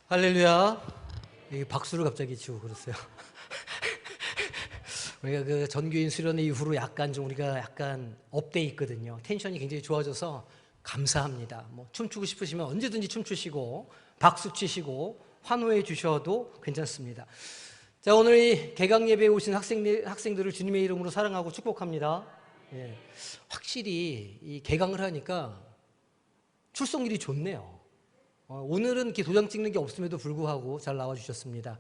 할렐루야. 이 박수를 갑자기 치고 그랬어요. 우리가 그 전교인 수련 이후로 우리가 약간 업돼 있거든요. 텐션이 굉장히 좋아져서 감사합니다. 뭐 춤추고 싶으시면 언제든지 춤추시고 박수 치시고 환호해 주셔도 괜찮습니다. 자, 오늘 이 개강 예배에 오신 학생들을 주님의 이름으로 사랑하고 축복합니다. 예, 확실히 이 개강을 하니까 출석률이 좋네요. 오늘은 이렇게 도장 찍는 게 없음에도 불구하고 잘 나와주셨습니다.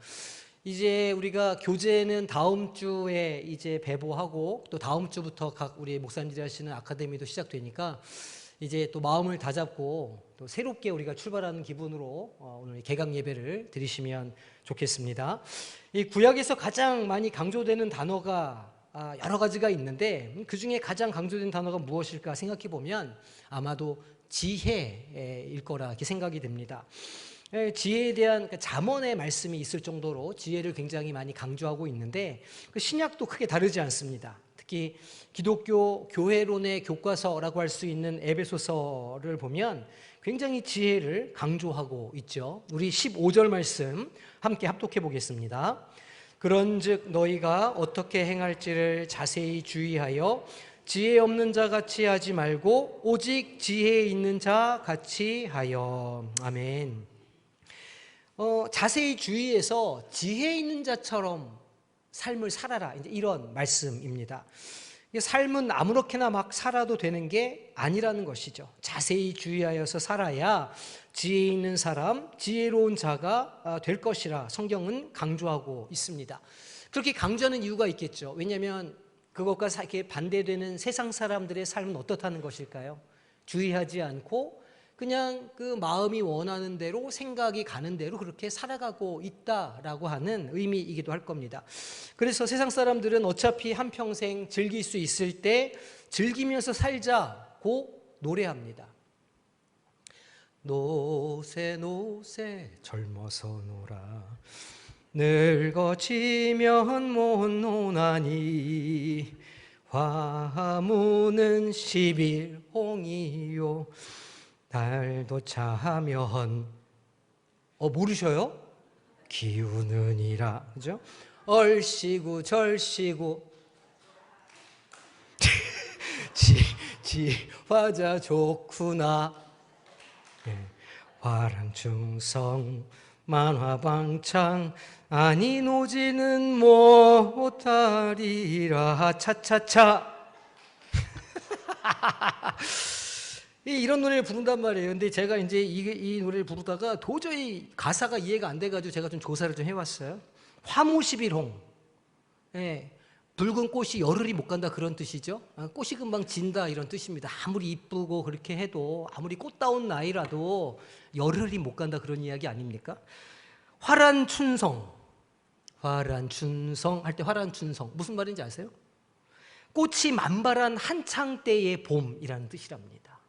이제 우리가 교재는 다음 주에 이제 배부하고 또 다음 주부터 각 우리 목사님들이 하시는 아카데미도 시작되니까 이제 또 마음을 다잡고 또 새롭게 우리가 출발하는 기분으로 오늘 개강 예배를 드리시면 좋겠습니다. 이 구약에서 가장 많이 강조되는 단어가 여러 가지가 있는데 그 중에 가장 강조된 단어가 무엇일까 생각해 보면 아마도 지혜일 거라 이렇게 생각이 됩니다. 지혜에 대한 잠언의 말씀이 있을 정도로 지혜를 굉장히 많이 강조하고 있는데 그 신약도 크게 다르지 않습니다. 특히 기독교 교회론의 교과서라고 할 수 있는 에베소서를 보면 굉장히 지혜를 강조하고 있죠. 우리 15절 말씀 함께 합독해 보겠습니다. 그런즉 너희가 어떻게 행할지를 자세히 주의하여 지혜 없는 자 같이 하지 말고 오직 지혜 있는 자 같이 하여. 아멘. 자세히 주의해서 지혜 있는 자처럼 삶을 살아라, 이제 이런 말씀입니다. 삶은 아무렇게나 막 살아도 되는 게 아니라는 것이죠. 자세히 주의하여서 살아야 지혜 있는 사람, 지혜로운 자가 될 것이라 성경은 강조하고 있습니다. 그렇게 강조하는 이유가 있겠죠. 왜냐하면 그것과 이렇게 반대되는 세상 사람들의 삶은 어떻다는 것일까요? 주의하지 않고 그냥 그 마음이 원하는 대로 생각이 가는 대로 그렇게 살아가고 있다라고 하는 의미이기도 할 겁니다. 그래서 세상 사람들은 어차피 한평생 즐길 수 있을 때 즐기면서 살자고 노래합니다. 노세 노세 젊어서 놀아 늙어지면 못 노나니 화무는 11홍이요 날도 차면 모르셔요? 기우느니라. 그죠? 얼씨구 절씨구 화자 좋구나. 화랑충성 만화방창 아니 노지는 못하리라. 차차차. 이런 노래를 부른단 말이에요. 근데 제가 이제 이 노래를 부르다가 도저히 가사가 이해가 안 돼가지고 제가 좀 조사를 좀 해왔어요. 화무십일홍. 예, 붉은 꽃이 열흘이 못 간다 그런 뜻이죠. 꽃이 금방 진다 이런 뜻입니다. 아무리 이쁘고 그렇게 해도 아무리 꽃다운 나이라도 열흘이 못 간다 그런 이야기 아닙니까? 화란춘성. 화란춘성 할 때 화란춘성 무슨 말인지 아세요? 꽃이 만발한 한창 때의 봄이라는 뜻이랍니다.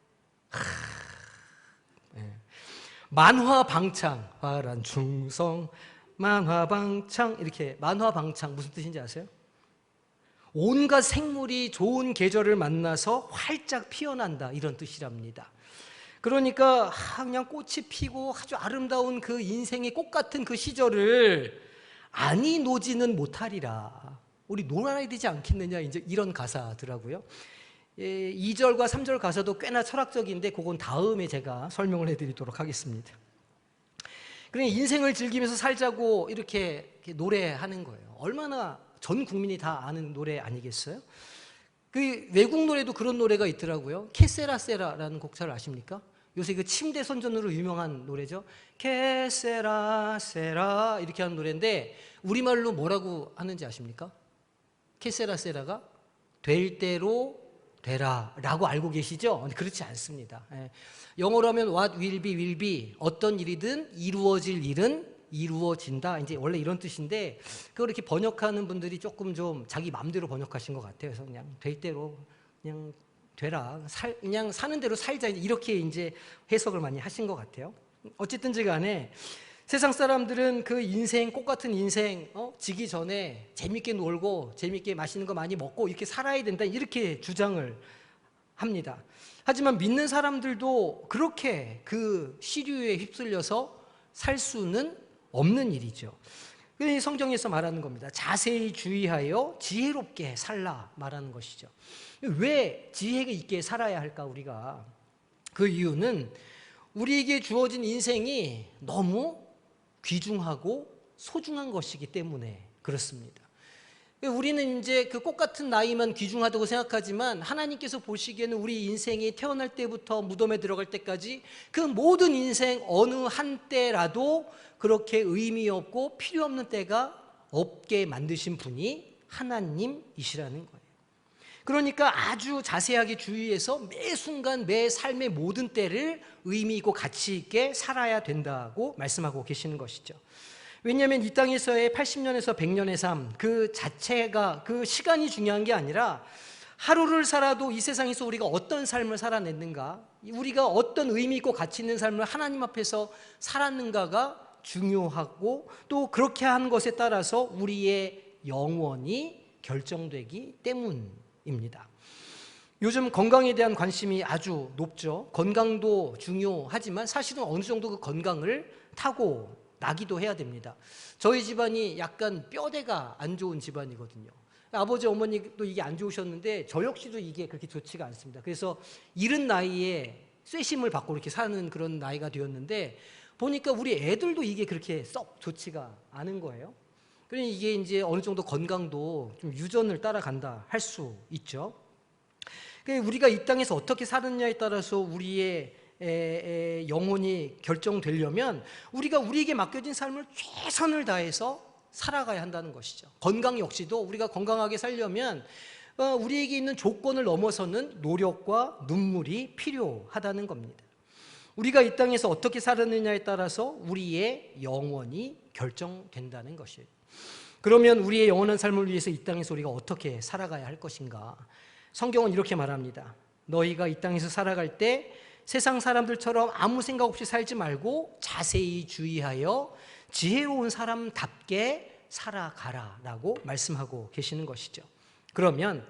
만화방창, 화란충성, 만화방창. 이렇게 만화방창 무슨 뜻인지 아세요? 온갖 생물이 좋은 계절을 만나서 활짝 피어난다 이런 뜻이랍니다. 그러니까 그냥 꽃이 피고 아주 아름다운 그 인생의 꽃 같은 그 시절을 아니 노지는 못하리라. 우리 놀아야 되지 않겠느냐, 이제 이런 가사더라고요. 2절과 3절 가사도 꽤나 철학적인데 그건 다음에 제가 설명을 해드리도록 하겠습니다. 그러니까 인생을 즐기면서 살자고 이렇게 노래하는 거예요. 얼마나 전 국민이 다 아는 노래 아니겠어요? 그 외국 노래도 그런 노래가 있더라고요. 케세라세라라는 곡 잘 아십니까? 요새 그 침대 선전으로 유명한 노래죠. 케세라세라 이렇게 하는 노래인데 우리말로 뭐라고 하는지 아십니까? 케세라세라가 될 대로 되라 라고 알고 계시죠? 그렇지 않습니다. 영어로 하면 what will be 어떤 일이든 이루어질 일은 이루어진다, 이제 원래 이런 뜻인데 그걸 이렇게 번역하는 분들이 조금 좀 자기 마음대로 번역하신 것 같아요. 그래서 그냥 될 대로 그냥 되라, 그냥 사는 대로 살자, 이렇게 이제 해석을 많이 하신 것 같아요. 어쨌든지 간에 세상 사람들은 그 인생, 꽃 같은 인생 지기 전에 재밌게 놀고 재밌게 맛있는 거 많이 먹고 이렇게 살아야 된다 이렇게 주장을 합니다. 하지만 믿는 사람들도 그렇게 그 시류에 휩쓸려서 살 수는 없는 일이죠. 그래서 성경에서 말하는 겁니다. 자세히 주의하여 지혜롭게 살라 말하는 것이죠. 왜 지혜 있게 살아야 할까 우리가? 그 이유는 우리에게 주어진 인생이 너무 귀중하고 소중한 것이기 때문에 그렇습니다. 우리는 이제 그 꽃 같은 나이만 귀중하다고 생각하지만 하나님께서 보시기에는 우리 인생이 태어날 때부터 무덤에 들어갈 때까지 그 모든 인생 어느 한때라도 그렇게 의미 없고 필요 없는 때가 없게 만드신 분이 하나님이시라는 거예요. 그러니까 아주 자세하게 주의해서 매 순간 매 삶의 모든 때를 의미 있고 가치 있게 살아야 된다고 말씀하고 계시는 것이죠. 왜냐하면 이 땅에서의 80년에서 100년의 삶 그 자체가 그 시간이 중요한 게 아니라 하루를 살아도 이 세상에서 우리가 어떤 삶을 살아냈는가, 우리가 어떤 의미 있고 가치 있는 삶을 하나님 앞에서 살았는가가 중요하고 또 그렇게 하는 것에 따라서 우리의 영원이 결정되기 때문입니다. 요즘 건강에 대한 관심이 아주 높죠. 건강도 중요하지만 사실은 어느 정도 그 건강을 타고 나기도 해야 됩니다. 저희 집안이 약간 뼈대가 안 좋은 집안이거든요. 아버지 어머니도 이게 안 좋으셨는데 저 역시도 이게 그렇게 좋지가 않습니다. 그래서 이른 나이에 쇠심을 받고 이렇게 사는 그런 나이가 되었는데 보니까 우리 애들도 이게 그렇게 썩 좋지가 않은 거예요. 그러니 이게 이제 어느 정도 건강도 좀 유전을 따라간다 할 수 있죠. 우리가 이 땅에서 어떻게 사느냐에 따라서 우리의 영혼이 결정되려면 우리가 우리에게 맡겨진 삶을 최선을 다해서 살아가야 한다는 것이죠. 건강 역시도 우리가 건강하게 살려면 우리에게 있는 조건을 넘어서는 노력과 눈물이 필요하다는 겁니다. 우리가 이 땅에서 어떻게 살았느냐에 따라서 우리의 영혼이 결정된다는 것이에요. 그러면 우리의 영원한 삶을 위해서 이 땅에서 우리가 어떻게 살아가야 할 것인가? 성경은 이렇게 말합니다. 너희가 이 땅에서 살아갈 때 세상 사람들처럼 아무 생각 없이 살지 말고 자세히 주의하여 지혜로운 사람답게 살아가라 라고 말씀하고 계시는 것이죠. 그러면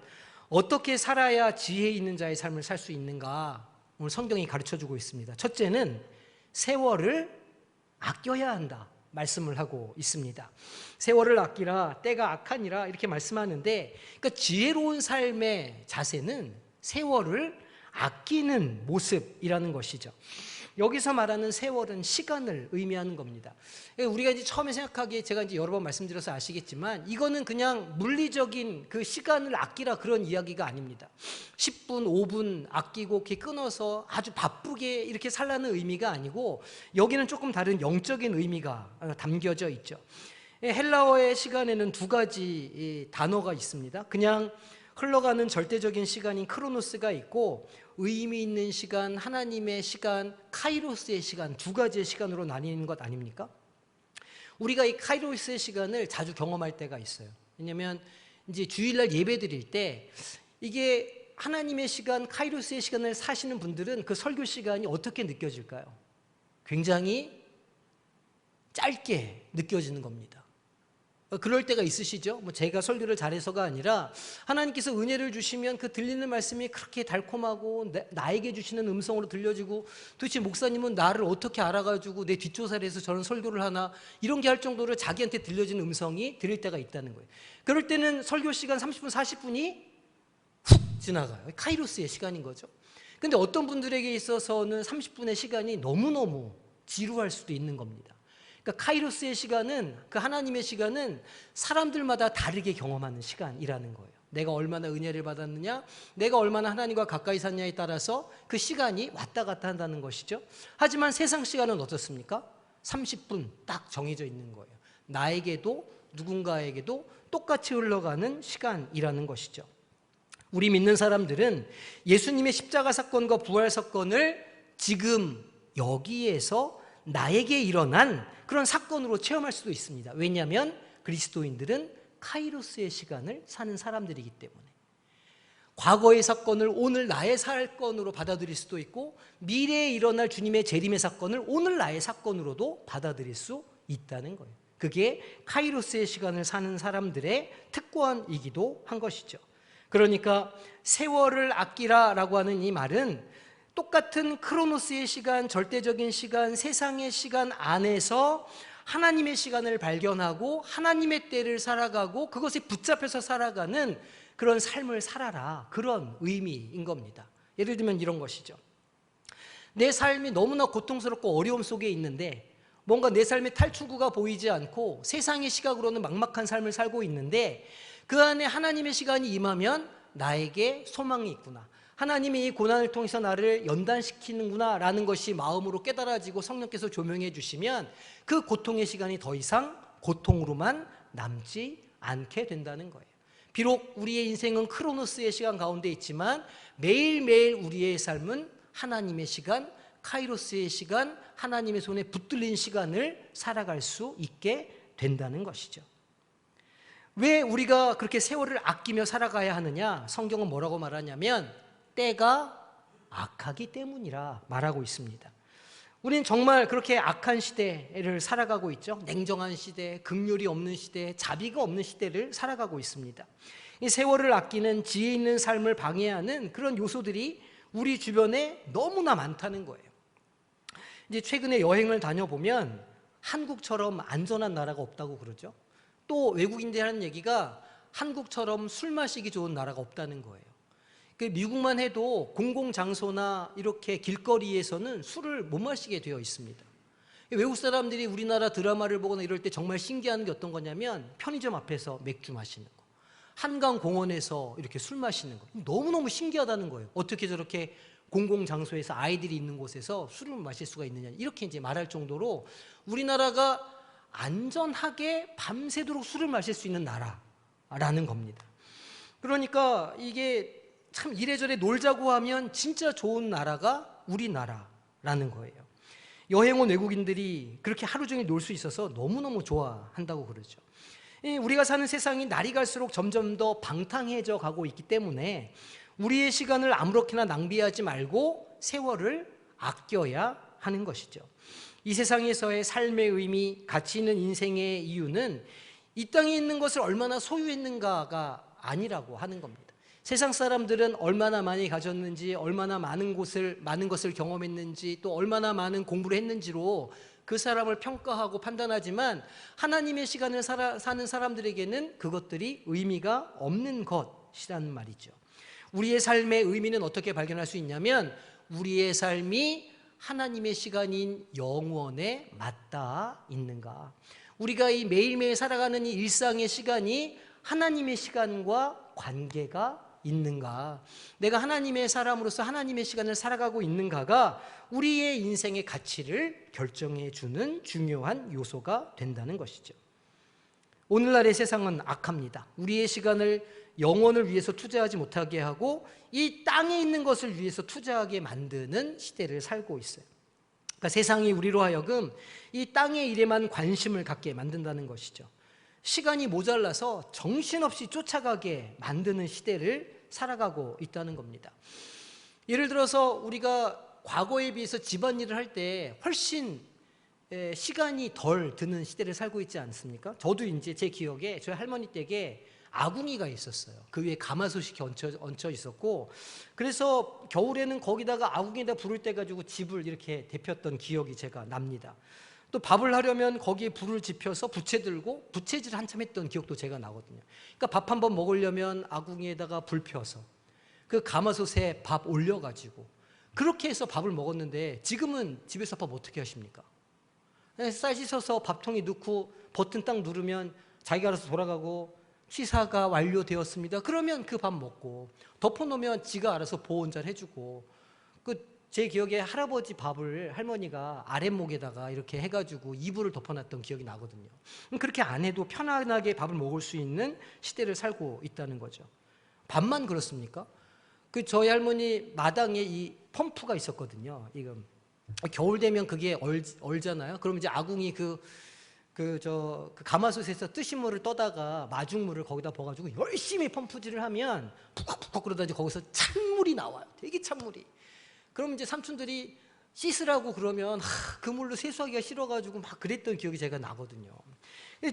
어떻게 살아야 지혜 있는 자의 삶을 살 수 있는가? 오늘 성경이 가르쳐주고 있습니다. 첫째는 세월을 아껴야 한다 말씀을 하고 있습니다. 세월을 아끼라 때가 악하니라 이렇게 말씀하는데, 그러니까 지혜로운 삶의 자세는 세월을 아끼는 모습이라는 것이죠. 여기서 말하는 세월은 시간을 의미하는 겁니다. 우리가 이제 처음에 생각하기에 제가 이제 여러 번 말씀드려서 아시겠지만 이거는 그냥 물리적인 그 시간을 아끼라 그런 이야기가 아닙니다. 10분, 5분 아끼고 이렇게 끊어서 아주 바쁘게 이렇게 살라는 의미가 아니고 여기는 조금 다른 영적인 의미가 담겨져 있죠. 헬라어의 시간에는 두 가지 단어가 있습니다. 그냥 흘러가는 절대적인 시간인 크로노스가 있고 의미 있는 시간, 하나님의 시간, 카이로스의 시간, 두 가지의 시간으로 나뉘는 것 아닙니까? 우리가 이 카이로스의 시간을 자주 경험할 때가 있어요. 왜냐하면 이제 주일날 예배 드릴 때 이게 하나님의 시간, 카이로스의 시간을 사시는 분들은 그 설교 시간이 어떻게 느껴질까요? 굉장히 짧게 느껴지는 겁니다. 그럴 때가 있으시죠? 제가 설교를 잘해서가 아니라 하나님께서 은혜를 주시면 그 들리는 말씀이 그렇게 달콤하고 나에게 주시는 음성으로 들려지고 도대체 목사님은 나를 어떻게 알아가지고 내 뒷조사를 해서 저런 설교를 하나 이런 게 할 정도로 자기한테 들려지는 음성이 들릴 때가 있다는 거예요. 그럴 때는 설교 시간 30분, 40분이 훅 지나가요. 카이로스의 시간인 거죠. 근데 어떤 분들에게 있어서는 30분의 시간이 너무너무 지루할 수도 있는 겁니다. 그러니까 카이로스의 시간은, 그 하나님의 시간은 사람들마다 다르게 경험하는 시간이라는 거예요. 내가 얼마나 은혜를 받았느냐, 내가 얼마나 하나님과 가까이 샀냐에 따라서 그 시간이 왔다 갔다 한다는 것이죠. 하지만 세상 시간은 어떻습니까? 30분 딱 정해져 있는 거예요. 나에게도 누군가에게도 똑같이 흘러가는 시간이라는 것이죠. 우리 믿는 사람들은 예수님의 십자가 사건과 부활 사건을 지금 여기에서 나에게 일어난 그런 사건으로 체험할 수도 있습니다. 왜냐하면 그리스도인들은 카이로스의 시간을 사는 사람들이기 때문에 과거의 사건을 오늘 나의 사건으로 받아들일 수도 있고 미래에 일어날 주님의 재림의 사건을 오늘 나의 사건으로도 받아들일 수 있다는 거예요. 그게 카이로스의 시간을 사는 사람들의 특권이기도 한 것이죠. 그러니까 세월을 아끼라라고 하는 이 말은 똑같은 크로노스의 시간, 절대적인 시간, 세상의 시간 안에서 하나님의 시간을 발견하고 하나님의 때를 살아가고 그것에 붙잡혀서 살아가는 그런 삶을 살아라, 그런 의미인 겁니다. 예를 들면 이런 것이죠. 내 삶이 너무나 고통스럽고 어려움 속에 있는데 뭔가 내 삶의 탈출구가 보이지 않고 세상의 시각으로는 막막한 삶을 살고 있는데 그 안에 하나님의 시간이 임하면 나에게 소망이 있구나, 하나님이 이 고난을 통해서 나를 연단시키는구나 라는 것이 마음으로 깨달아지고 성령께서 조명해 주시면 그 고통의 시간이 더 이상 고통으로만 남지 않게 된다는 거예요. 비록 우리의 인생은 크로노스의 시간 가운데 있지만 매일매일 우리의 삶은 하나님의 시간, 카이로스의 시간, 하나님의 손에 붙들린 시간을 살아갈 수 있게 된다는 것이죠. 왜 우리가 그렇게 세월을 아끼며 살아가야 하느냐? 성경은 뭐라고 말하냐면 때가 악하기 때문이라 말하고 있습니다. 우리는 정말 그렇게 악한 시대를 살아가고 있죠. 냉정한 시대, 긍휼이 없는 시대, 자비가 없는 시대를 살아가고 있습니다. 이 세월을 아끼는 지혜 있는 삶을 방해하는 그런 요소들이 우리 주변에 너무나 많다는 거예요. 이제 최근에 여행을 다녀보면 한국처럼 안전한 나라가 없다고 그러죠. 또 외국인들이 하는 얘기가 한국처럼 술 마시기 좋은 나라가 없다는 거예요. 미국만 해도 공공장소나 이렇게 길거리에서는 술을 못 마시게 되어 있습니다. 외국 사람들이 우리나라 드라마를 보거나 이럴 때 정말 신기한 게 어떤 거냐면 편의점 앞에서 맥주 마시는 거, 한강공원에서 이렇게 술 마시는 거, 너무너무 신기하다는 거예요. 어떻게 저렇게 공공장소에서 아이들이 있는 곳에서 술을 마실 수가 있느냐, 이렇게 이제 말할 정도로 우리나라가 안전하게 밤새도록 술을 마실 수 있는 나라라는 겁니다. 그러니까 이게 참 이래저래 놀자고 하면 진짜 좋은 나라가 우리나라라는 거예요. 여행 온 외국인들이 그렇게 하루 종일 놀 수 있어서 너무너무 좋아한다고 그러죠. 우리가 사는 세상이 날이 갈수록 점점 더 방탕해져 가고 있기 때문에 우리의 시간을 아무렇게나 낭비하지 말고 세월을 아껴야 하는 것이죠. 이 세상에서의 삶의 의미, 가치 있는 인생의 이유는 이 땅에 있는 것을 얼마나 소유했는가가 아니라고 하는 겁니다. 세상 사람들은 얼마나 많이 가졌는지, 얼마나 많은 것을 경험했는지, 또 얼마나 많은 공부를 했는지로 그 사람을 평가하고 판단하지만 하나님의 시간을 사는 사람들에게는 그것들이 의미가 없는 것이라는 말이죠. 우리의 삶의 의미는 어떻게 발견할 수 있냐면 우리의 삶이 하나님의 시간인 영원에 맞닿아 있는가, 우리가 이 매일매일 살아가는 이 일상의 시간이 하나님의 시간과 관계가 있는가, 내가 하나님의 사람으로서 하나님의 시간을 살아가고 있는가가 우리의 인생의 가치를 결정해 주는 중요한 요소가 된다는 것이죠. 오늘날의 세상은 악합니다. 우리의 시간을 영혼을 위해서 투자하지 못하게 하고 이 땅에 있는 것을 위해서 투자하게 만드는 시대를 살고 있어요. 그러니까 세상이 우리로 하여금 이 땅의 일에만 관심을 갖게 만든다는 것이죠. 시간이 모자라서 정신없이 쫓아가게 만드는 시대를 살아가고 있다는 겁니다. 예를 들어서 우리가 과거에 비해서 집안일을 할 때 훨씬 시간이 덜 드는 시대를 살고 있지 않습니까? 저도 이제 제 기억에 저희 할머니 댁에 아궁이가 있었어요. 그 위에 가마솥이 얹혀 있었고, 그래서 겨울에는 거기다가 아궁이에다 불을 떼가지고 집을 이렇게 데폈던 기억이 제가 납니다. 또 밥을 하려면 거기에 불을 지펴서 부채 들고 부채질 한참 했던 기억도 제가 나거든요. 그러니까 밥 한 번 먹으려면 아궁이에다가 불 펴서 그 가마솥에 밥 올려가지고 그렇게 해서 밥을 먹었는데 지금은 집에서 밥 어떻게 하십니까? 쌀 씻어서 밥통에 넣고 버튼 딱 누르면 자기가 알아서 돌아가고 취사가 완료되었습니다. 그러면 그 밥 먹고 덮어놓으면 지가 알아서 보온잘 해주고, 제 기억에 할아버지 밥을 할머니가 아랫목에다가 이렇게 해가지고 이불을 덮어놨던 기억이 나거든요. 그렇게 안 해도 편안하게 밥을 먹을 수 있는 시대를 살고 있다는 거죠. 밥만 그렇습니까? 저희 할머니 마당에 이 펌프가 있었거든요. 이거 겨울 되면 그게 얼잖아요. 그럼 이제 아궁이 그 가마솥에서 뜨신 물을 떠다가 마중물을 거기다 부어가지고 열심히 펌프질을 하면 푹푹푹 그러다 거기서 찬물이 나와요. 되게 찬물이. 그럼 이제 삼촌들이 씻으라고 그러면 그 물로 세수하기가 싫어가지고 막 그랬던 기억이 제가 나거든요.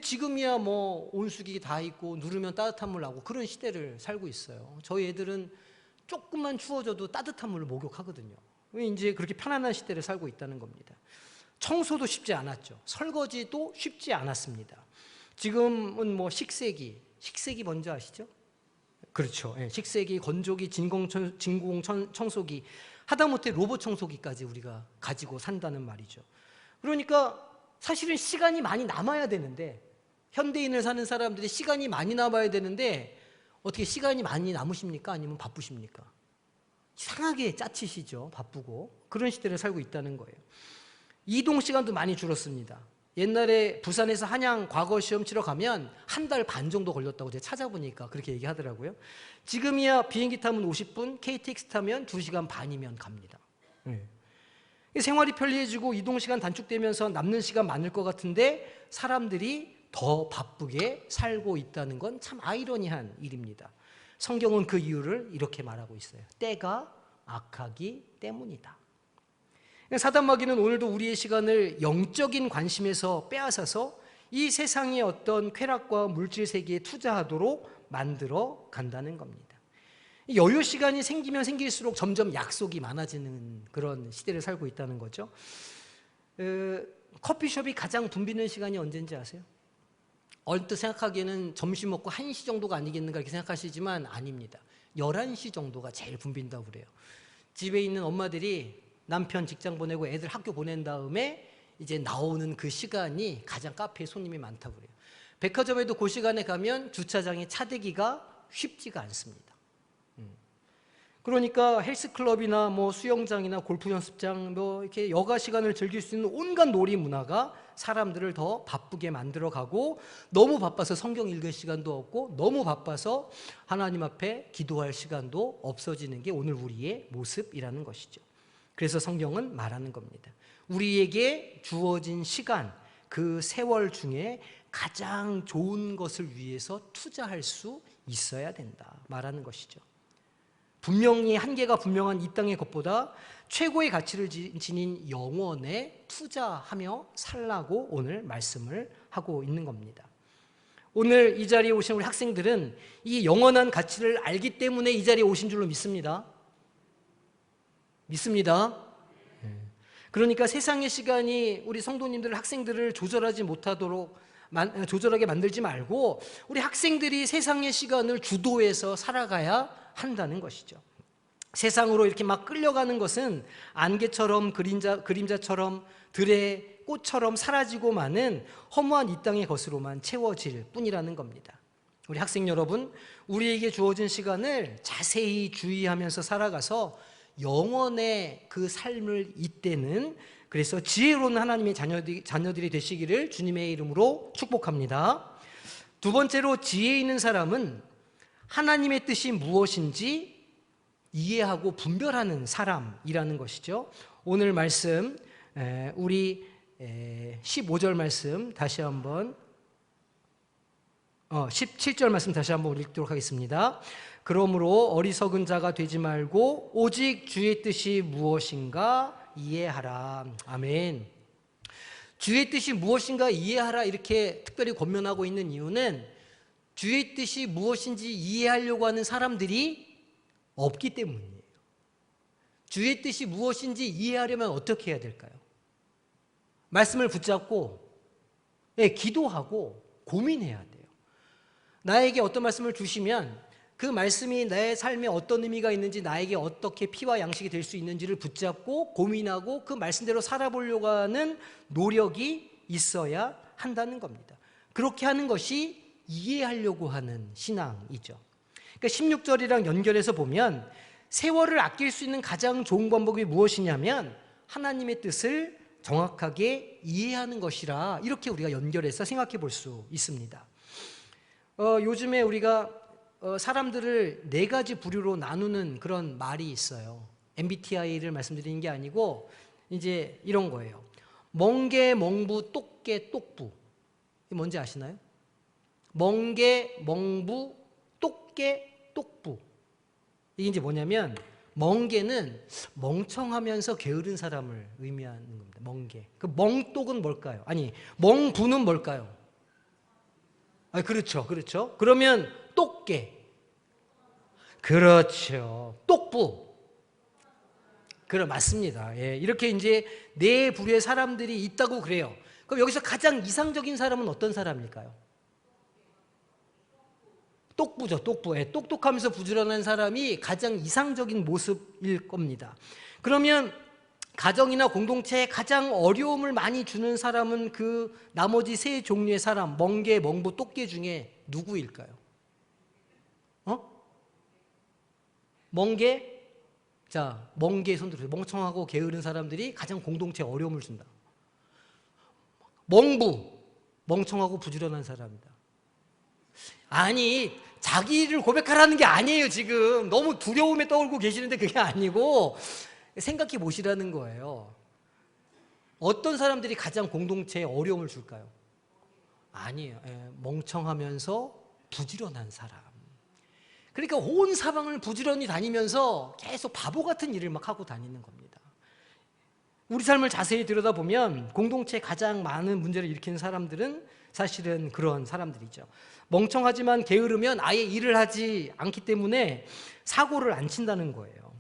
지금이야 뭐 온수기 다 있고 누르면 따뜻한 물 나오고 그런 시대를 살고 있어요. 저희 애들은 조금만 추워져도 따뜻한 물로 목욕하거든요. 이제 그렇게 편안한 시대를 살고 있다는 겁니다. 청소도 쉽지 않았죠. 설거지도 쉽지 않았습니다. 지금은 뭐 식세기 뭔지 아시죠? 그렇죠. 예, 식세기, 건조기, 진공 청소기, 하다못해 로봇 청소기까지 우리가 가지고 산다는 말이죠. 그러니까 사실은 시간이 많이 남아야 되는데, 현대인을 사는 사람들이 시간이 많이 남아야 되는데 어떻게 시간이 많이 남으십니까? 아니면 바쁘십니까? 이상하게 짜치시죠. 바쁘고. 그런 시대를 살고 있다는 거예요. 이동 시간도 많이 줄었습니다. 옛날에 부산에서 한양 과거 시험 치러 가면 한 달 반 정도 걸렸다고 제가 찾아보니까 그렇게 얘기하더라고요. 지금이야 비행기 타면 50분, KTX 타면 2시간 반이면 갑니다. 생활이 편리해지고 이동 시간 단축되면서 남는 시간 많을 것 같은데 사람들이 더 바쁘게 살고 있다는 건 참 아이러니한 일입니다. 성경은 그 이유를 이렇게 말하고 있어요. 때가 악하기 때문이다. 사단마귀는 오늘도 우리의 시간을 영적인 관심에서 빼앗아서 이 세상의 어떤 쾌락과 물질 세계에 투자하도록 만들어 간다는 겁니다. 여유 시간이 생기면 생길수록 점점 약속이 많아지는 그런 시대를 살고 있다는 거죠. 커피숍이 가장 붐비는 시간이 언제인지 아세요? 얼핏 생각하기에는 점심 먹고 1시 정도가 아니겠는가 이렇게 생각하시지만 아닙니다. 11시 정도가 제일 붐빈다고 그래요. 집에 있는 엄마들이 남편 직장 보내고 애들 학교 보낸 다음에 이제 나오는 그 시간이 가장 카페에 손님이 많다고 그래요. 백화점에도 그 시간에 가면 주차장에 차 대기가 쉽지가 않습니다. 그러니까 헬스클럽이나 뭐 수영장이나 골프 연습장 뭐 이렇게 여가 시간을 즐길 수 있는 온갖 놀이 문화가 사람들을 더 바쁘게 만들어 가고, 너무 바빠서 성경 읽을 시간도 없고 너무 바빠서 하나님 앞에 기도할 시간도 없어지는 게 오늘 우리의 모습이라는 것이죠. 그래서 성경은 말하는 겁니다. 우리에게 주어진 시간, 그 세월 중에 가장 좋은 것을 위해서 투자할 수 있어야 된다 말하는 것이죠. 분명히 한계가 분명한 이 땅의 것보다 최고의 가치를 지닌 영혼에 투자하며 살라고 오늘 말씀을 하고 있는 겁니다. 오늘 이 자리에 오신 우리 학생들은 이 영원한 가치를 알기 때문에 이 자리에 오신 줄로 믿습니다. 그러니까 세상의 시간이 우리 성도님들, 학생들을 조절하지 못하도록 조절하게 만들지 말고 우리 학생들이 세상의 시간을 주도해서 살아가야 한다는 것이죠. 세상으로 이렇게 막 끌려가는 것은 안개처럼 그림자처럼 들의 꽃처럼 사라지고 마는 허무한 이 땅의 것으로만 채워질 뿐이라는 겁니다. 우리 학생 여러분, 우리에게 주어진 시간을 자세히 주의하면서 살아가서 영원의 그 삶을 잇대는, 그래서 지혜로운 하나님의 자녀들이 되시기를 주님의 이름으로 축복합니다. 두 번째로, 지혜 있는 사람은 하나님의 뜻이 무엇인지 이해하고 분별하는 사람이라는 것이죠. 오늘 말씀 우리 15절 말씀 다시 한번 17절 말씀 다시 한번 읽도록 하겠습니다. 그러므로 어리석은 자가 되지 말고 오직 주의 뜻이 무엇인가 이해하라. 아멘. 주의 뜻이 무엇인가 이해하라 이렇게 특별히 권면하고 있는 이유는 주의 뜻이 무엇인지 이해하려고 하는 사람들이 없기 때문이에요. 주의 뜻이 무엇인지 이해하려면 어떻게 해야 될까요? 말씀을 붙잡고 기도하고 고민해야 돼요. 나에게 어떤 말씀을 주시면 그 말씀이 내 삶에 어떤 의미가 있는지, 나에게 어떻게 피와 양식이 될 수 있는지를 붙잡고 고민하고 그 말씀대로 살아보려고 하는 노력이 있어야 한다는 겁니다. 그렇게 하는 것이 이해하려고 하는 신앙이죠. 그러니까 16절이랑 연결해서 보면 세월을 아낄 수 있는 가장 좋은 방법이 무엇이냐면 하나님의 뜻을 정확하게 이해하는 것이라, 이렇게 우리가 연결해서 생각해 볼 수 있습니다. 요즘에 우리가 사람들을 네 가지 부류로 나누는 그런 말이 있어요. MBTI를 말씀드리는 게 아니고 이제 이런 거예요. 멍게, 멍부, 똑개, 똑부. 이게 뭔지 아시나요? 멍게, 멍부, 똑개, 똑부. 이게 이제 뭐냐면 멍게는 멍청하면서 게으른 사람을 의미하는 겁니다. 멍게. 그 멍똑은 뭘까요? 아니, 멍부는 뭘까요? 그렇죠. 그러면 똑개. 그렇죠. 똑부. 그래, 맞습니다. 예, 이렇게 이제 네 부류의 사람들이 있다고 그래요. 그럼 여기서 가장 이상적인 사람은 어떤 사람일까요? 똑부죠, 똑부. 예, 똑똑하면서 부지런한 사람이 가장 이상적인 모습일 겁니다. 그러면 가정이나 공동체에 가장 어려움을 많이 주는 사람은 그 나머지 세 종류의 사람, 멍게, 멍부, 똑개 중에 누구일까요? 멍게? 자, 멍게 손 들으세요. 멍청하고 게으른 사람들이 가장 공동체에 어려움을 준다. 멍부, 멍청하고 부지런한 사람이다. 아니, 자기를 고백하라는 게 아니에요. 지금 너무 두려움에 떠올고 계시는데 그게 아니고 생각해 보시라는 거예요. 어떤 사람들이 가장 공동체에 어려움을 줄까요? 아니에요. 멍청하면서 부지런한 사람. 그러니까 온 사방을 부지런히 다니면서 계속 바보 같은 일을 막 하고 다니는 겁니다. 우리 삶을 자세히 들여다보면 공동체에 가장 많은 문제를 일으키는 사람들은 사실은 그런 사람들이죠. 멍청하지만 게으르면 아예 일을 하지 않기 때문에 사고를 안 친다는 거예요.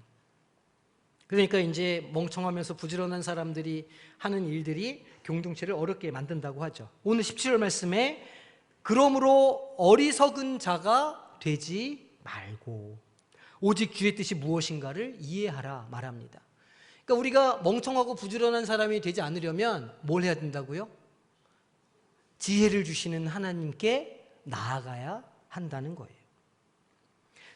그러니까 이제 멍청하면서 부지런한 사람들이 하는 일들이 공동체를 어렵게 만든다고 하죠. 오늘 17절 말씀에 그러므로 어리석은 자가 되지 말고 오직 주의 뜻이 무엇인가를 이해하라 말합니다. 그러니까 우리가 멍청하고 부지런한 사람이 되지 않으려면 뭘 해야 된다고요? 지혜를 주시는 하나님께 나아가야 한다는 거예요.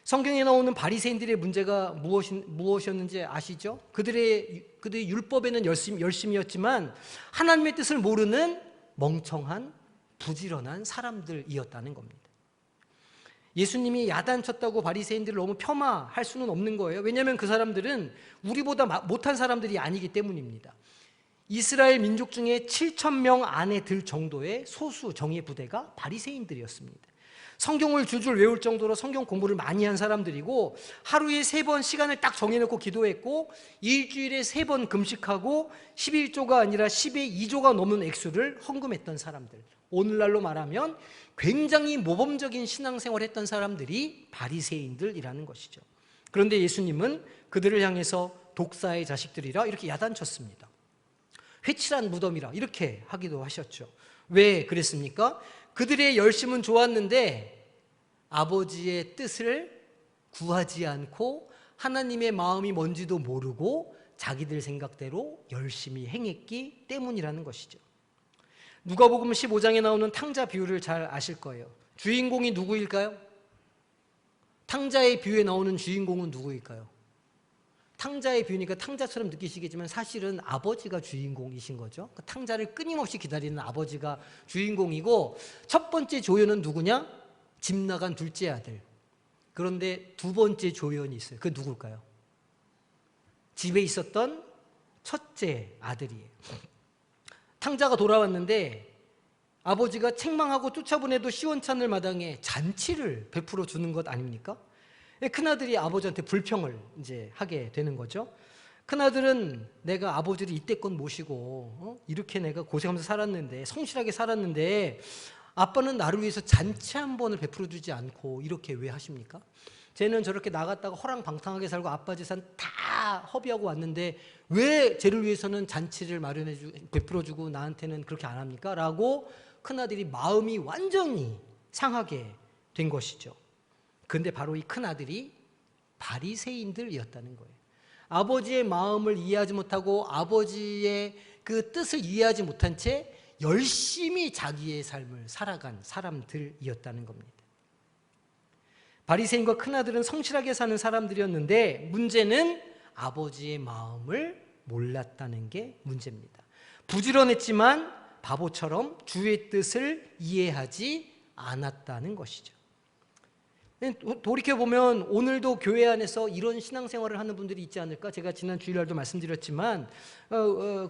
성경에 나오는 바리새인들의 문제가 무엇이었는지 아시죠? 그들의 율법에는 열심이었지만 하나님의 뜻을 모르는 멍청한 부지런한 사람들이었다는 겁니다. 예수님이 야단쳤다고 바리새인들을 너무 폄하할 수는 없는 거예요. 왜냐하면 그 사람들은 우리보다 못한 사람들이 아니기 때문입니다. 이스라엘 민족 중에 7,000명 안에 들 정도의 소수 정예 부대가 바리새인들이었습니다. 성경을 줄줄 외울 정도로 성경 공부를 많이 한 사람들이고 하루에 3번 시간을 딱 정해놓고 기도했고 일주일에 3번 금식하고 11조가 아니라 10의 2조가 넘는 액수를 헌금했던 사람들. 오늘날로 말하면 굉장히 모범적인 신앙생활을 했던 사람들이 바리새인들이라는 것이죠. 그런데 예수님은 그들을 향해서 독사의 자식들이라 이렇게 야단쳤습니다. 회칠한 무덤이라 이렇게 하기도 하셨죠. 왜 그랬습니까? 그들의 열심은 좋았는데 아버지의 뜻을 구하지 않고 하나님의 마음이 뭔지도 모르고 자기들 생각대로 열심히 행했기 때문이라는 것이죠. 누가복음 15장에 나오는 탕자 비유를 잘 아실 거예요. 주인공이 누구일까요? 탕자의 비유에 나오는 주인공은 누구일까요? 탕자의 비유니까 탕자처럼 느끼시겠지만 사실은 아버지가 주인공이신 거죠. 그 탕자를 끊임없이 기다리는 아버지가 주인공이고 첫 번째 조연은 누구냐? 집 나간 둘째 아들. 그런데 두 번째 조연이 있어요. 그게 누굴까요? 집에 있었던 첫째 아들이에요. 탕자가 돌아왔는데 아버지가 책망하고 쫓아보내도 시원찮을 마당에 잔치를 베풀어 주는 것 아닙니까? 큰아들이 아버지한테 불평을 이제 하게 되는 거죠. 큰아들은 내가 아버지를 이때껏 모시고 이렇게 내가 고생하면서 살았는데 성실하게 살았는데 아빠는 나를 위해서 잔치 한 번을 베풀어 주지 않고 이렇게 왜 하십니까? 쟤는 저렇게 나갔다가 허랑방탕하게 살고 아빠 재산 다 허비하고 왔는데 왜 쟤를 위해서는 잔치를 베풀어 주고 나한테는 그렇게 안 합니까? 라고 큰아들이 마음이 완전히 상하게 된 것이죠. 그런데 바로 이 큰아들이 바리새인들이었다는 거예요. 아버지의 마음을 이해하지 못하고 아버지의 그 뜻을 이해하지 못한 채 열심히 자기의 삶을 살아간 사람들이었다는 겁니다. 바리새인과 큰아들은 성실하게 사는 사람들이었는데 문제는 아버지의 마음을 몰랐다는 게 문제입니다. 부지런했지만 바보처럼 주의 뜻을 이해하지 않았다는 것이죠. 돌이켜보면 오늘도 교회 안에서 이런 신앙생활을 하는 분들이 있지 않을까? 제가 지난 주일날도 말씀드렸지만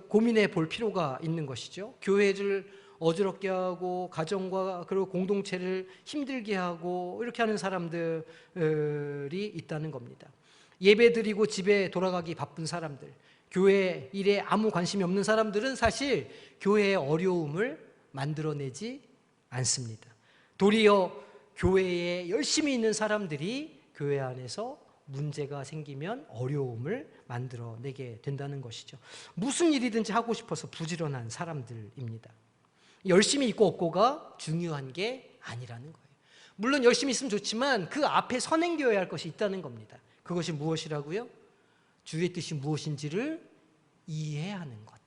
고민해 볼 필요가 있는 것이죠. 교회를 어지럽게 하고 가정과 그리고 공동체를 힘들게 하고 이렇게 하는 사람들이 있다는 겁니다. 예배드리고 집에 돌아가기 바쁜 사람들, 교회 일에 아무 관심이 없는 사람들은 사실 교회의 어려움을 만들어내지 않습니다. 도리어 교회에 열심히 있는 사람들이 교회 안에서 문제가 생기면 어려움을 만들어내게 된다는 것이죠. 무슨 일이든지 하고 싶어서 부지런한 사람들입니다. 열심히 있고 없고가 중요한 게 아니라는 거예요. 물론 열심히 있으면 좋지만 그 앞에 선행되어야 할 것이 있다는 겁니다. 그것이 무엇이라고요? 주의 뜻이 무엇인지를 이해하는 것,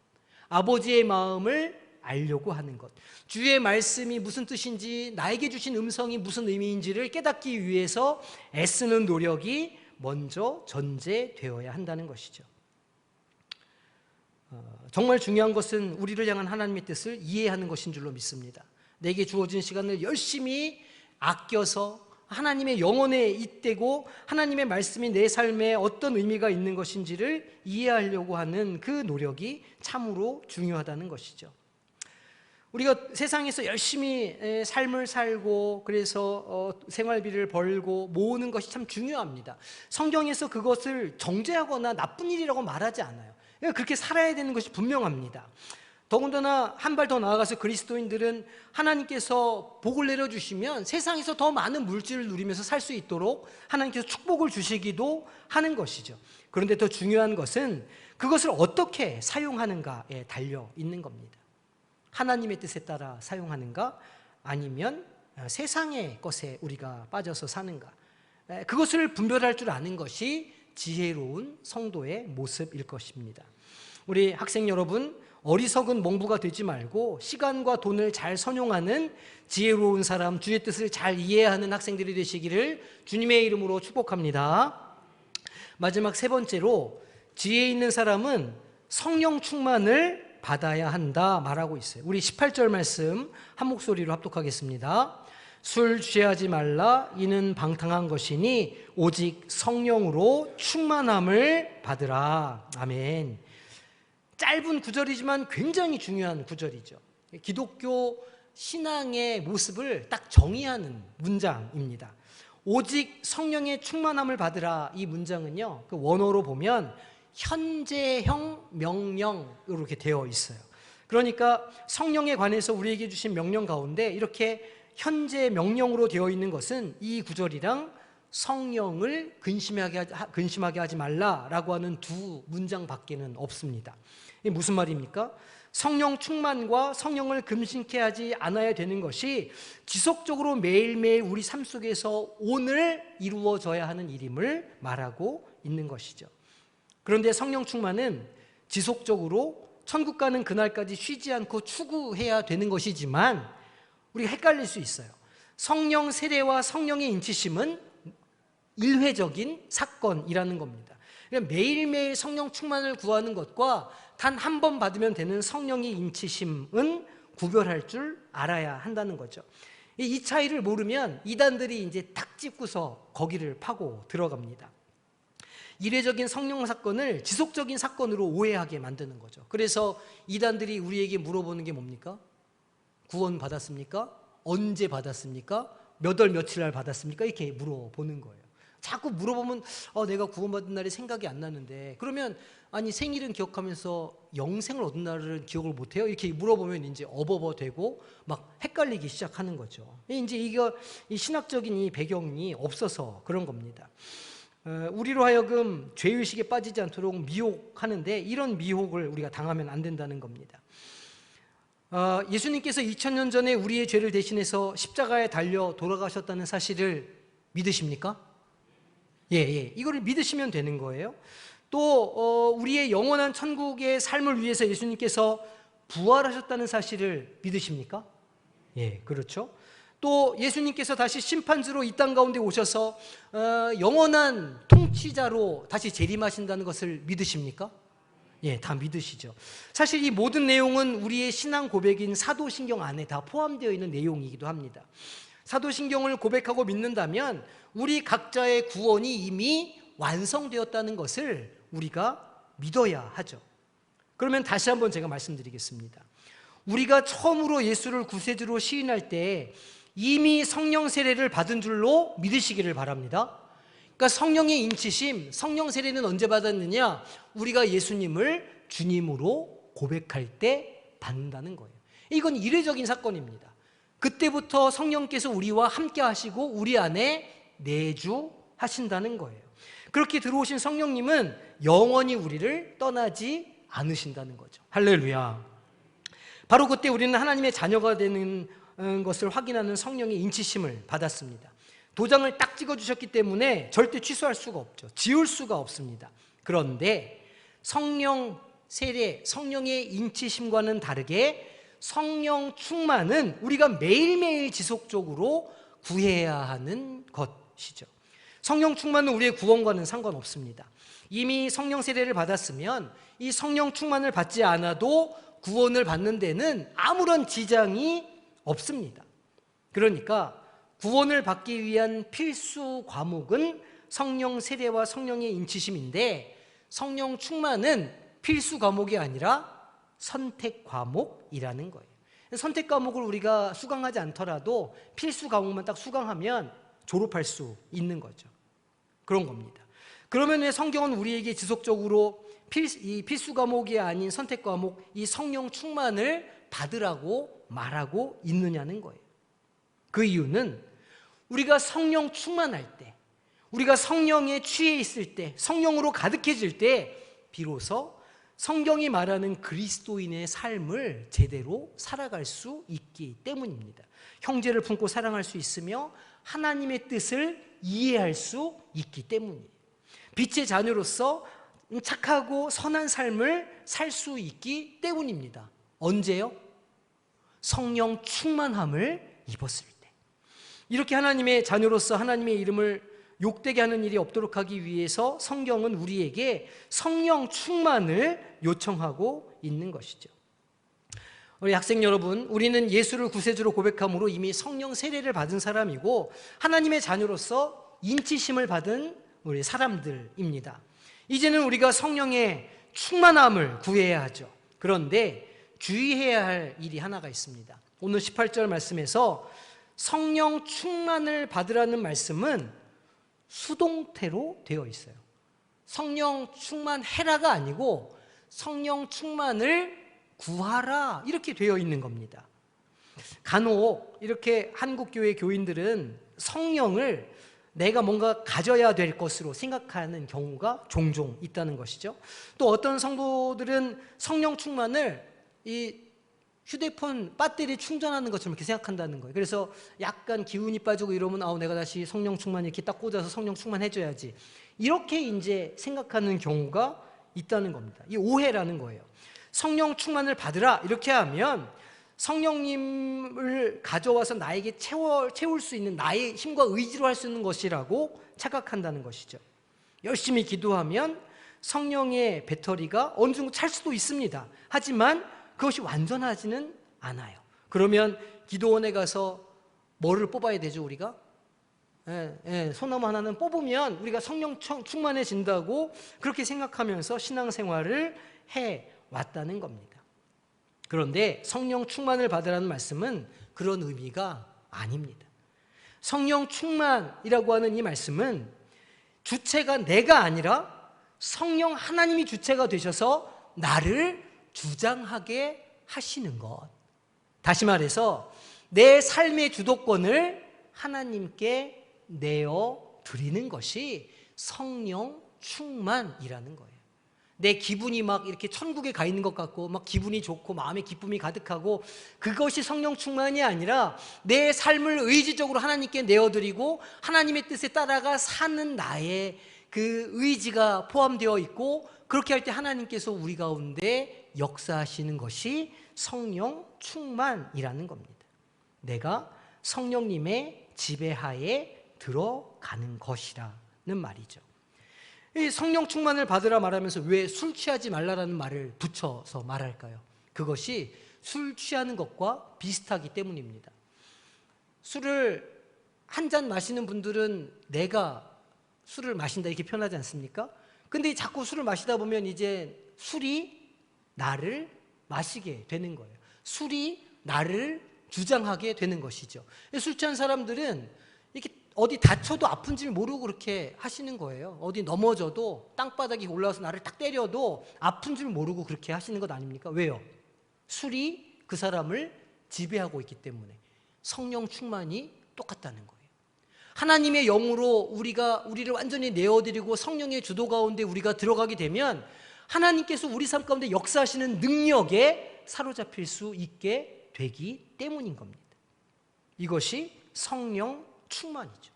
아버지의 마음을 알려고 하는 것, 주의 말씀이 무슨 뜻인지, 나에게 주신 음성이 무슨 의미인지를 깨닫기 위해서 애쓰는 노력이 먼저 전제되어야 한다는 것이죠. 정말 중요한 것은 우리를 향한 하나님의 뜻을 이해하는 것인 줄로 믿습니다. 내게 주어진 시간을 열심히 아껴서 하나님의 영혼에 잇대고 하나님의 말씀이 내 삶에 어떤 의미가 있는 것인지를 이해하려고 하는 그 노력이 참으로 중요하다는 것이죠. 우리가 세상에서 열심히 삶을 살고 그래서 생활비를 벌고 모으는 것이 참 중요합니다. 성경에서 그것을 정죄하거나 나쁜 일이라고 말하지 않아요. 그렇게 살아야 되는 것이 분명합니다. 더군다나 한 발 더 나아가서 그리스도인들은 하나님께서 복을 내려주시면 세상에서 더 많은 물질을 누리면서 살 수 있도록 하나님께서 축복을 주시기도 하는 것이죠. 그런데 더 중요한 것은 그것을 어떻게 사용하는가에 달려 있는 겁니다. 하나님의 뜻에 따라 사용하는가, 아니면 세상의 것에 우리가 빠져서 사는가, 그것을 분별할 줄 아는 것이 지혜로운 성도의 모습일 것입니다. 우리 학생 여러분, 어리석은 몽부가 되지 말고 시간과 돈을 잘 선용하는 지혜로운 사람, 주의 뜻을 잘 이해하는 학생들이 되시기를 주님의 이름으로 축복합니다. 마지막 세 번째로, 지혜 있는 사람은 성령 충만을 받아야 한다 말하고 있어요. 우리 18절 말씀 한 목소리로 합독하겠습니다. 술 취하지 말라, 이는 방탕한 것이니 오직 성령으로 충만함을 받으라. 아멘. 짧은 구절이지만 굉장히 중요한 구절이죠. 기독교 신앙의 모습을 딱 정의하는 문장입니다. 오직 성령의 충만함을 받으라, 이 문장은요, 그 원어로 보면 현재형 명령 이렇게 되어 있어요. 그러니까 성령에 관해서 우리에게 주신 명령 가운데 이렇게 현재 명령으로 되어 있는 것은 이 구절이랑 성령을 근심하게 하지 말라라고 하는 두 문장밖에는 없습니다. 이게 무슨 말입니까? 성령 충만과 성령을 금신케 하지 않아야 되는 것이 지속적으로 매일매일 우리 삶 속에서 오늘 이루어져야 하는 일임을 말하고 있는 것이죠. 그런데 성령 충만은 지속적으로 천국 가는 그날까지 쉬지 않고 추구해야 되는 것이지만 우리가 헷갈릴 수 있어요. 성령 세례와 성령의 인치심은 일회적인 사건이라는 겁니다. 매일매일 성령 충만을 구하는 것과 단 한 번 받으면 되는 성령의 인치심은 구별할 줄 알아야 한다는 거죠. 이 차이를 모르면 이단들이 이제 딱 짚고서 거기를 파고 들어갑니다. 일회적인 성령 사건을 지속적인 사건으로 오해하게 만드는 거죠. 그래서 이단들이 우리에게 물어보는 게 뭡니까? 구원 받았습니까? 언제 받았습니까? 몇 월 며칠 날 받았습니까? 이렇게 물어보는 거예요. 자꾸 물어보면 내가 구원받은 날이 생각이 안 나는데, 그러면 아니 생일은 기억하면서 영생을 얻은 날은 기억을 못해요? 이렇게 물어보면 이제 어버버되고 막 헷갈리기 시작하는 거죠. 이제 이 신학적인 이 배경이 없어서 그런 겁니다. 우리로 하여금 죄의식에 빠지지 않도록 미혹하는데 이런 미혹을 우리가 당하면 안 된다는 겁니다. 예수님께서 2000년 전에 우리의 죄를 대신해서 십자가에 달려 돌아가셨다는 사실을 믿으십니까? 예. 이거를 믿으시면 되는 거예요. 또 우리의 영원한 천국의 삶을 위해서 예수님께서 부활하셨다는 사실을 믿으십니까? 예, 그렇죠. 또 예수님께서 다시 심판주로 이 땅 가운데 오셔서 영원한 통치자로 다시 재림하신다는 것을 믿으십니까? 예, 다 믿으시죠. 사실 이 모든 내용은 우리의 신앙 고백인 사도신경 안에 다 포함되어 있는 내용이기도 합니다. 사도신경을 고백하고 믿는다면 우리 각자의 구원이 이미 완성되었다는 것을 우리가 믿어야 하죠. 그러면 다시 한번 제가 말씀드리겠습니다. 우리가 처음으로 예수를 구세주로 시인할 때 이미 성령 세례를 받은 줄로 믿으시기를 바랍니다. 그러니까 성령의 인치심, 성령 세례는 언제 받았느냐? 우리가 예수님을 주님으로 고백할 때 받는다는 거예요. 이건 이례적인 사건입니다. 그때부터 성령께서 우리와 함께 하시고 우리 안에 내주하신다는 거예요. 그렇게 들어오신 성령님은 영원히 우리를 떠나지 않으신다는 거죠. 할렐루야. 바로 그때 우리는 하나님의 자녀가 되는 것을 확인하는 성령의 인치심을 받았습니다. 도장을 딱 찍어주셨기 때문에 절대 취소할 수가 없죠. 지울 수가 없습니다. 그런데 성령 세례, 성령의 인치심과는 다르게 성령 충만은 우리가 매일매일 지속적으로 구해야 하는 것이죠. 성령 충만은 우리의 구원과는 상관없습니다. 이미 성령 세례를 받았으면 이 성령 충만을 받지 않아도 구원을 받는 데는 아무런 지장이 없습니다. 그러니까 구원을 받기 위한 필수 과목은 성령 세례와 성령의 인치심인데, 성령 충만은 필수 과목이 아니라 선택 과목이라는 거예요. 선택 과목을 우리가 수강하지 않더라도 필수 과목만 딱 수강하면 졸업할 수 있는 거죠. 그런 겁니다. 그러면 왜 성경은 우리에게 지속적으로 이 필수 과목이 아닌 선택 과목, 이 성령 충만을 받으라고 말하고 있느냐는 거예요. 그 이유는 우리가 성령 충만할 때, 우리가 성령에 취해 있을 때, 성령으로 가득해질 때 비로소 성경이 말하는 그리스도인의 삶을 제대로 살아갈 수 있기 때문입니다. 형제를 품고 사랑할 수 있으며 하나님의 뜻을 이해할 수 있기 때문이에요. 빛의 자녀로서 착하고 선한 삶을 살 수 있기 때문입니다. 언제요? 성령 충만함을 입었을 때. 이렇게 하나님의 자녀로서 하나님의 이름을 욕되게 하는 일이 없도록 하기 위해서 성경은 우리에게 성령 충만을 요청하고 있는 것이죠. 우리 학생 여러분, 우리는 예수를 구세주로 고백함으로 이미 성령 세례를 받은 사람이고 하나님의 자녀로서 인치심을 받은 우리 사람들입니다. 이제는 우리가 성령의 충만함을 구해야 하죠. 그런데 주의해야 할 일이 하나가 있습니다. 오늘 18절 말씀에서 성령 충만을 받으라는 말씀은 수동태로 되어 있어요. 성령 충만해라가 아니고 성령 충만을 구하라 이렇게 되어 있는 겁니다. 간혹 이렇게 한국교회 교인들은 성령을 내가 뭔가 가져야 될 것으로 생각하는 경우가 종종 있다는 것이죠. 또 어떤 성도들은 성령 충만을 이 휴대폰 배터리 충전하는 것처럼 이렇게 생각한다는 거예요. 그래서 약간 기운이 빠지고 이러면 내가 다시 성령 충만 이렇게 딱 꽂아서 성령 충만해줘야지, 이렇게 이제 생각하는 경우가 있다는 겁니다. 이 오해라는 거예요. 성령 충만을 받으라 이렇게 하면 성령님을 가져와서 나에게 채울 수 있는 나의 힘과 의지로 할 수 있는 것이라고 착각한다는 것이죠. 열심히 기도하면 성령의 배터리가 어느 정도 찰 수도 있습니다. 하지만 그것이 완전하지는 않아요. 그러면 기도원에 가서 뭐를 뽑아야 되죠, 우리가? 소나무 하나는 뽑으면 우리가 성령 충만해진다고 그렇게 생각하면서 신앙생활을 해왔다는 겁니다. 그런데 성령 충만을 받으라는 말씀은 그런 의미가 아닙니다. 성령 충만이라고 하는 이 말씀은 주체가 내가 아니라 성령 하나님이 주체가 되셔서 나를 주장하게 하시는 것. 다시 말해서 내 삶의 주도권을 하나님께 내어 드리는 것이 성령 충만이라는 거예요. 내 기분이 막 이렇게 천국에 가 있는 것 같고 막 기분이 좋고 마음에 기쁨이 가득하고, 그것이 성령 충만이 아니라 내 삶을 의지적으로 하나님께 내어드리고 하나님의 뜻에 따라가 사는 나의 그 의지가 포함되어 있고, 그렇게 할 때 하나님께서 우리 가운데 역사하시는 것이 성령 충만이라는 겁니다. 내가 성령님의 지배하에 들어가는 것이라는 말이죠. 이 성령 충만을 받으라 말하면서 왜 술 취하지 말라라는 말을 붙여서 말할까요? 그것이 술 취하는 것과 비슷하기 때문입니다. 술을 한 잔 마시는 분들은 내가 술을 마신다 이렇게 표현하지 않습니까? 근데 자꾸 술을 마시다 보면 이제 술이 나를 마시게 되는 거예요. 술이 나를 주장하게 되는 것이죠. 술 취한 사람들은 이렇게 어디 다쳐도 아픈지 모르고 그렇게 하시는 거예요. 어디 넘어져도 땅바닥에 올라와서 나를 딱 때려도 아픈 줄 모르고 그렇게 하시는 것 아닙니까? 왜요? 술이 그 사람을 지배하고 있기 때문에. 성령 충만이 똑같다는 거예요. 하나님의 영으로 우리를 완전히 내어드리고 성령의 주도 가운데 우리가 들어가게 되면 하나님께서 우리 삶 가운데 역사하시는 능력에 사로잡힐 수 있게 되기 때문인 겁니다. 이것이 성령 충만이죠.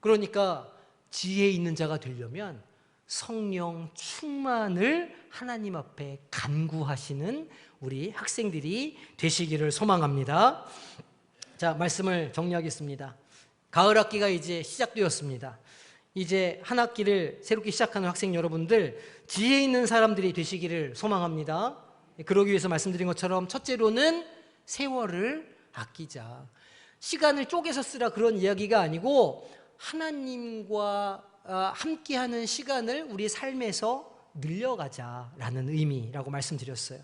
그러니까 지혜 있는 자가 되려면 성령 충만을 하나님 앞에 간구하시는 우리 학생들이 되시기를 소망합니다. 자, 말씀을 정리하겠습니다. 가을 학기가 이제 시작되었습니다. 이제 한 학기를 새롭게 시작하는 학생 여러분들, 지혜 있는 사람들이 되시기를 소망합니다. 그러기 위해서 말씀드린 것처럼 첫째로는 세월을 아끼자. 시간을 쪼개서 쓰라 그런 이야기가 아니고 하나님과 함께하는 시간을 우리 삶에서 늘려가자라는 의미라고 말씀드렸어요.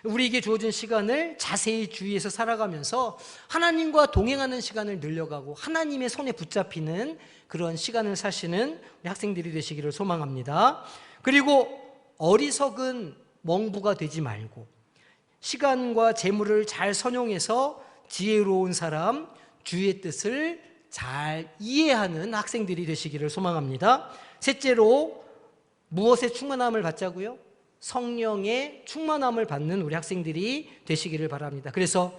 우리에게 주어진 시간을 자세히 주의해서 살아가면서 하나님과 동행하는 시간을 늘려가고 하나님의 손에 붙잡히는 그런 시간을 사시는 우리 학생들이 되시기를 소망합니다. 그리고 어리석은 멍부가 되지 말고 시간과 재물을 잘 선용해서 지혜로운 사람, 주의 뜻을 잘 이해하는 학생들이 되시기를 소망합니다. 셋째로 무엇에 충만함을 받자고요? 성령의 충만함을 받는 우리 학생들이 되시기를 바랍니다. 그래서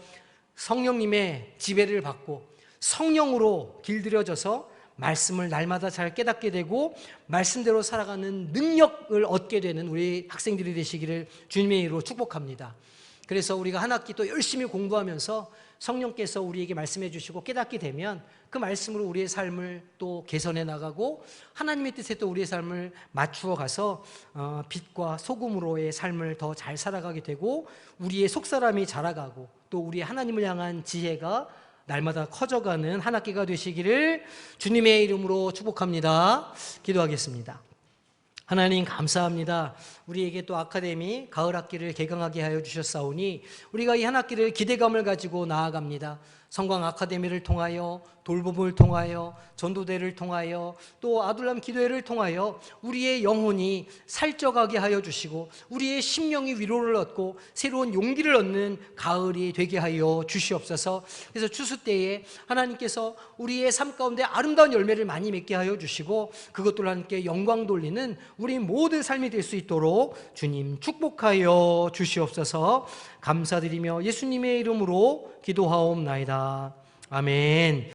성령님의 지배를 받고 성령으로 길들여져서 말씀을 날마다 잘 깨닫게 되고 말씀대로 살아가는 능력을 얻게 되는 우리 학생들이 되시기를 주님의 이름으로 축복합니다. 그래서 우리가 한 학기 또 열심히 공부하면서 성령께서 우리에게 말씀해 주시고 깨닫게 되면 그 말씀으로 우리의 삶을 또 개선해 나가고 하나님의 뜻에 또 우리의 삶을 맞추어 가서 빛과 소금으로의 삶을 더 잘 살아가게 되고 우리의 속사람이 자라가고 또 우리의 하나님을 향한 지혜가 날마다 커져가는 한 학기가 되시기를 주님의 이름으로 축복합니다. 기도하겠습니다. 하나님 감사합니다. 우리에게 또 아카데미 가을 학기를 개강하게 하여 주셨사오니 우리가 이 한 학기를 기대감을 가지고 나아갑니다. 성광 아카데미를 통하여 돌봄을 통하여 전도대를 통하여 또 아둘람 기도회를 통하여 우리의 영혼이 살쪄가게 하여 주시고 우리의 심령이 위로를 얻고 새로운 용기를 얻는 가을이 되게 하여 주시옵소서. 그래서 추수 때에 하나님께서 우리의 삶 가운데 아름다운 열매를 많이 맺게 하여 주시고 그것들로 함께 영광 돌리는 우리 모든 삶이 될 수 있도록 주님 축복하여 주시옵소서. 감사드리며 예수님의 이름으로 기도하옵나이다. 아멘.